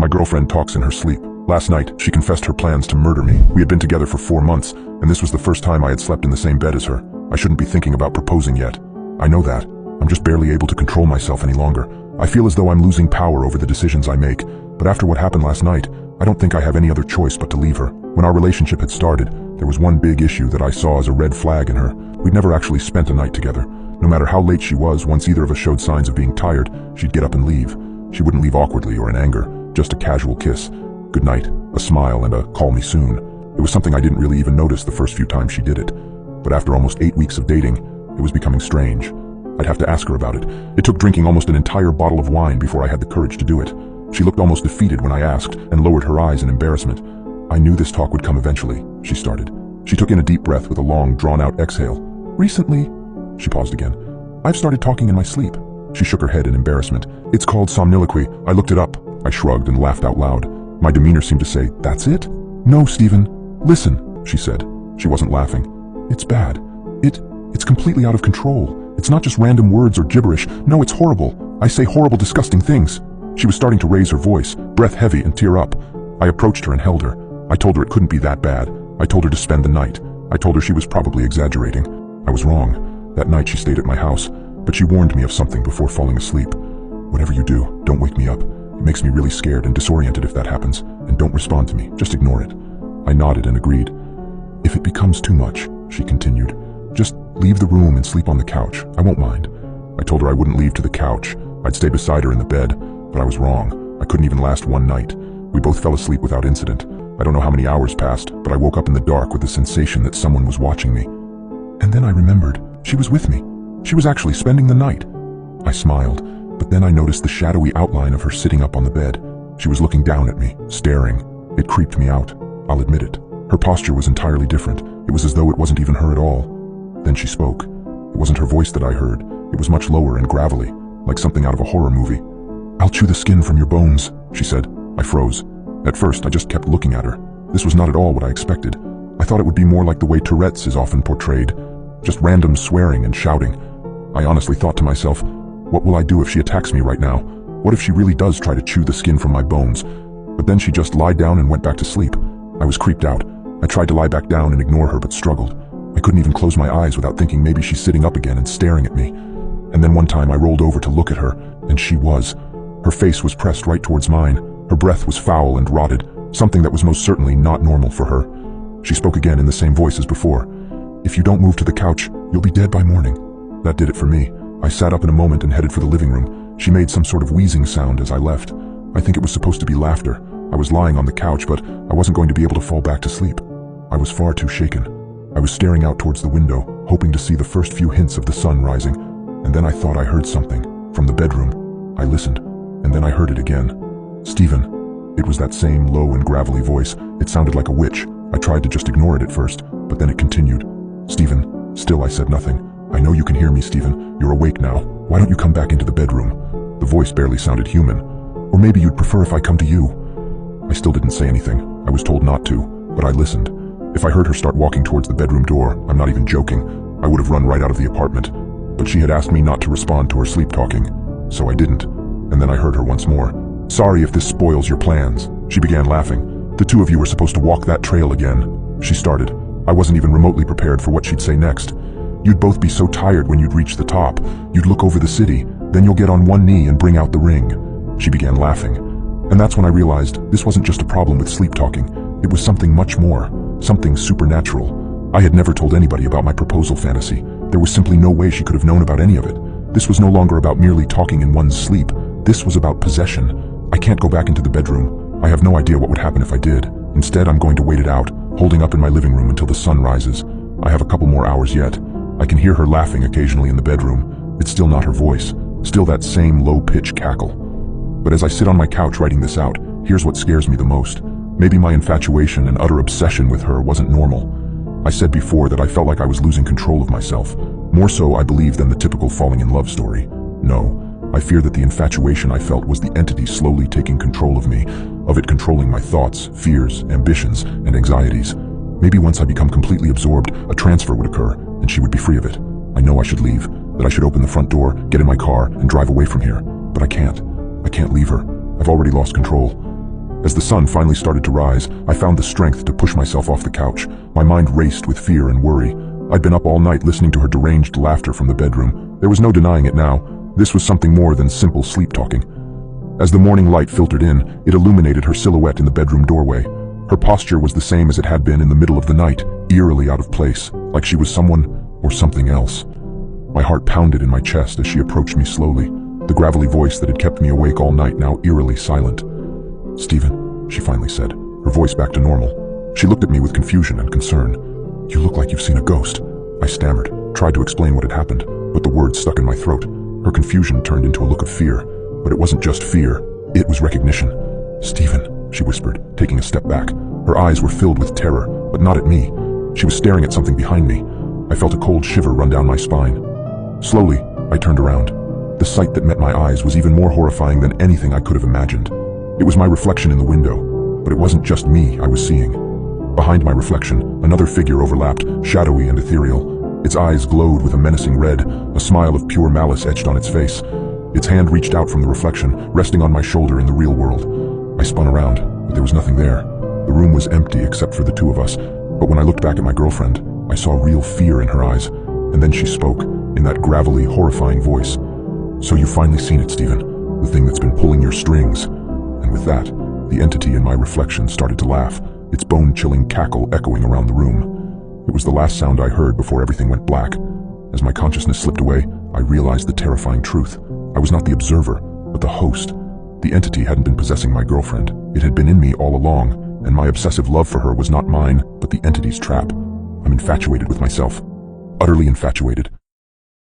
My girlfriend talks in her sleep. Last night, she confessed her plans to murder me. We had been together for 4 months, and this was the first time I had slept in the same bed as her. I shouldn't be thinking about proposing yet. I know that. I'm just barely able to control myself any longer. I feel as though I'm losing power over the decisions I make, but after what happened last night, I don't think I have any other choice but to leave her. When our relationship had started, there was one big issue that I saw as a red flag in her. We'd never actually spent a night together. No matter how late she was, once either of us showed signs of being tired, she'd get up and leave. She wouldn't leave awkwardly or in anger, just a casual kiss, good night, a smile, and a call me soon. It was something I didn't really even notice the first few times she did it. But after almost 8 weeks of dating, it was becoming strange. I'd have to ask her about it. It took drinking almost an entire bottle of wine before I had the courage to do it. She looked almost defeated when I asked, and lowered her eyes in embarrassment. I knew this talk would come eventually, she started. She took in a deep breath with a long, drawn-out exhale. Recently, she paused again, I've started talking in my sleep. She shook her head in embarrassment. It's called somniloquy. I looked it up. I shrugged and laughed out loud. My demeanor seemed to say, that's it? No, Stephen. Listen, she said. She wasn't laughing. It's bad. It's completely out of control. It's not just random words or gibberish. No, it's horrible. I say horrible, disgusting things. She was starting to raise her voice, breath heavy, and tear up. I approached her and held her. I told her it couldn't be that bad. I told her to spend the night. I told her she was probably exaggerating. I was wrong. That night she stayed at my house, but she warned me of something before falling asleep. Whatever you do, don't wake me up. It makes me really scared and disoriented if that happens, and don't respond to me. Just ignore it. I nodded and agreed. If it becomes too much, she continued, just leave the room and sleep on the couch. I won't mind. I told her I wouldn't leave to the couch. I'd stay beside her in the bed, but I was wrong. I couldn't even last one night. We both fell asleep without incident. I don't know how many hours passed, but I woke up in the dark with the sensation that someone was watching me. And then I remembered, she was with me. She was actually spending the night. I smiled, but then I noticed the shadowy outline of her sitting up on the bed. She was looking down at me, staring. It creeped me out. I'll admit it. Her posture was entirely different. It was as though it wasn't even her at all. Then she spoke. It wasn't her voice that I heard. It was much lower and gravelly, like something out of a horror movie. I'll chew the skin from your bones, she said. I froze. At first, I just kept looking at her. This was not at all what I expected. I thought it would be more like the way Tourette's is often portrayed. Just random swearing and shouting. I honestly thought to myself, what will I do if she attacks me right now? What if she really does try to chew the skin from my bones? But then she just lied down and went back to sleep. I was creeped out. I tried to lie back down and ignore her, but struggled. I couldn't even close my eyes without thinking maybe she's sitting up again and staring at me. And then one time I rolled over to look at her, and she was. Her face was pressed right towards mine. Her breath was foul and rotted, something that was most certainly not normal for her. She spoke again in the same voice as before. If you don't move to the couch, you'll be dead by morning. That did it for me. I sat up in a moment and headed for the living room. She made some sort of wheezing sound as I left. I think it was supposed to be laughter. I was lying on the couch, but I wasn't going to be able to fall back to sleep. I was far too shaken. I was staring out towards the window, hoping to see the first few hints of the sun rising. And then I thought I heard something. From the bedroom. I listened, and then I heard it again. Stephen. It was that same low and gravelly voice. It sounded like a witch. I tried to just ignore it at first, but then it continued. Stephen. Still I said nothing. I know you can hear me, Stephen. You're awake now. Why don't you come back into the bedroom? The voice barely sounded human. Or maybe you'd prefer if I come to you. I still didn't say anything. I was told not to, but I listened. If I heard her start walking towards the bedroom door, I'm not even joking, I would have run right out of the apartment. But she had asked me not to respond to her sleep talking, so I didn't. And then I heard her once more. Sorry if this spoils your plans. She began laughing. The two of you were supposed to walk that trail again. She started. I wasn't even remotely prepared for what she'd say next. You'd both be so tired when you'd reach the top. You'd look over the city, then you'll get on one knee and bring out the ring. She began laughing. And that's when I realized this wasn't just a problem with sleep talking. It was something much more. Something supernatural. I had never told anybody about my proposal fantasy. There was simply no way she could have known about any of it. This was no longer about merely talking in one's sleep. This was about possession. I can't go back into the bedroom. I have no idea what would happen if I did. Instead, I'm going to wait it out, holding up in my living room until the sun rises. I have a couple more hours yet. I can hear her laughing occasionally in the bedroom. It's still not her voice. Still that same low-pitched cackle. But as I sit on my couch writing this out, here's what scares me the most. Maybe my infatuation and utter obsession with her wasn't normal. I said before that I felt like I was losing control of myself. More so, I believe, than the typical falling in love story. No, I fear that the infatuation I felt was the entity slowly taking control of me, of it controlling my thoughts, fears, ambitions, and anxieties. Maybe once I become completely absorbed, a transfer would occur, and she would be free of it. I know I should leave, that I should open the front door, get in my car, and drive away from here. But I can't. I can't leave her. I've already lost control. As the sun finally started to rise, I found the strength to push myself off the couch. My mind raced with fear and worry. I'd been up all night listening to her deranged laughter from the bedroom. There was no denying it now. This was something more than simple sleep-talking. As the morning light filtered in, it illuminated her silhouette in the bedroom doorway. Her posture was the same as it had been in the middle of the night, eerily out of place, like she was someone or something else. My heart pounded in my chest as she approached me slowly, the gravelly voice that had kept me awake all night now eerily silent. "Stephen," she finally said, her voice back to normal. She looked at me with confusion and concern. "You look like you've seen a ghost," I stammered, tried to explain what had happened, but the words stuck in my throat. Her confusion turned into a look of fear, but it wasn't just fear, it was recognition. "Stephen," she whispered, taking a step back. Her eyes were filled with terror, but not at me. She was staring at something behind me. I felt a cold shiver run down my spine. Slowly, I turned around. The sight that met my eyes was even more horrifying than anything I could have imagined. It was my reflection in the window, but it wasn't just me I was seeing. Behind my reflection, another figure overlapped, shadowy and ethereal. Its eyes glowed with a menacing red, a smile of pure malice etched on its face. Its hand reached out from the reflection, resting on my shoulder in the real world. I spun around, but there was nothing there. The room was empty except for the two of us, but when I looked back at my girlfriend, I saw real fear in her eyes, and then she spoke, in that gravelly, horrifying voice. "So you've finally seen it, Stephen, the thing that's been pulling your strings." And with that, the entity in my reflection started to laugh, its bone-chilling cackle echoing around the room. It was the last sound I heard before everything went black. As my consciousness slipped away, I realized the terrifying truth. I was not the observer, but the host. The entity hadn't been possessing my girlfriend. It had been in me all along, and my obsessive love for her was not mine, but the entity's trap. I'm infatuated with myself. Utterly infatuated.